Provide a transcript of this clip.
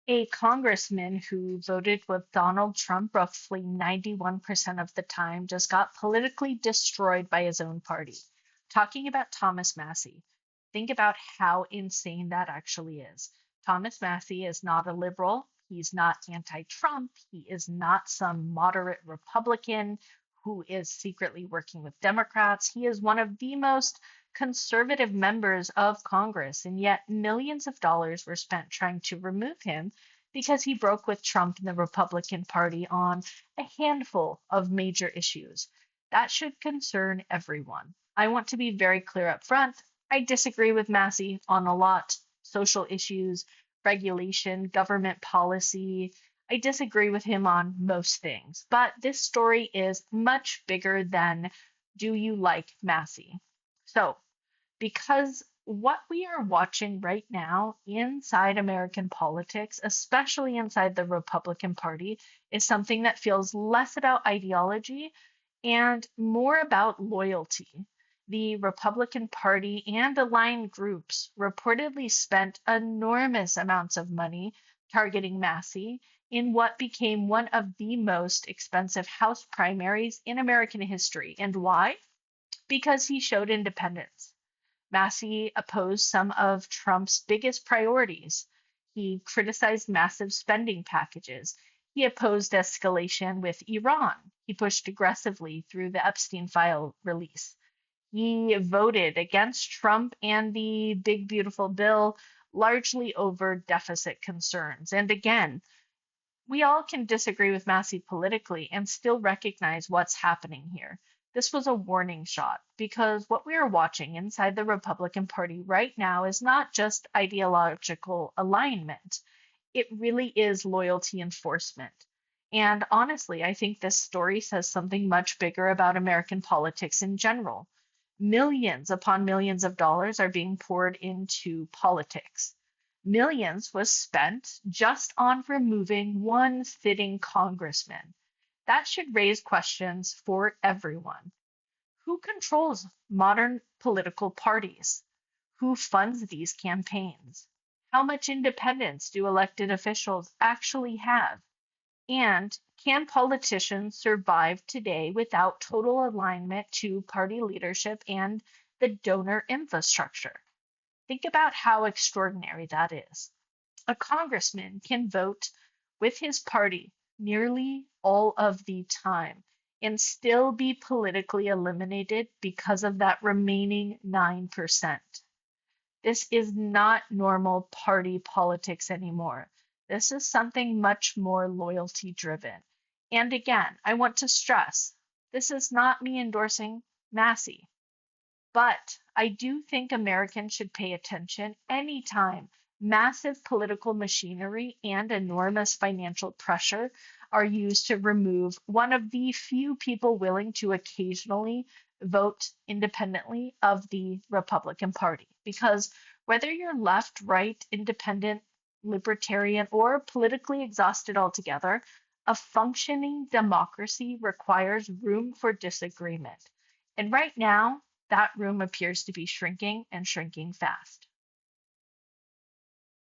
A congressman who voted with Donald Trump roughly 91% of the time just got politically destroyed by his own party. Talking about Thomas Massie, think about how insane that actually is. Thomas Massie is not a liberal. He's not anti Trump. He is not some moderate Republican who is secretly working with Democrats. He is one of the most conservative members of Congress, and yet millions of dollars were spent trying to remove him because he broke with Trump and the Republican Party on a handful of major issues. That should concern everyone. I want to be very clear up front. I disagree with Massey on a lot social issues, regulation, government policy. I disagree with him on most things, but this story is much bigger than do you like Massey? So, because what we are watching right now inside American politics, especially inside the Republican Party, is something that feels less about ideology and more about loyalty. The Republican Party and aligned groups reportedly spent enormous amounts of money targeting Massey in what became one of the most expensive House primaries in American history. And why? Because he showed independence. Massie opposed some of Trump's biggest priorities. He criticized massive spending packages. He opposed escalation with Iran. He pushed aggressively through the Epstein file release. He voted against Trump and the Big Beautiful Bill largely over deficit concerns. And again, we all can disagree with Massie politically and still recognize what's happening here. This was a warning shot because what we are watching inside the Republican Party right now is not just ideological alignment, it really is loyalty enforcement. And honestly, I think this story says something much bigger about American politics in general. Millions upon millions of dollars are being poured into politics. Millions was spent just on removing one sitting congressman. That should raise questions for everyone. Who controls modern political parties? Who funds these campaigns? How much independence do elected officials actually have? And can politicians survive today without total alignment to party leadership and the donor infrastructure? Think about how extraordinary that is. A congressman can vote with his party nearly all of the time and still be politically eliminated because of that remaining 9%. This is not normal party politics anymore. This is something much more loyalty driven. And again, I want to stress this is not me endorsing Massey. But I do think Americans should pay attention anytime massive political machinery and enormous financial pressure are used to remove one of the few people willing to occasionally vote independently of the Republican Party. Because whether you're left, right, independent, libertarian, or politically exhausted altogether, a functioning democracy requires room for disagreement. And right now, that room appears to be shrinking and shrinking fast.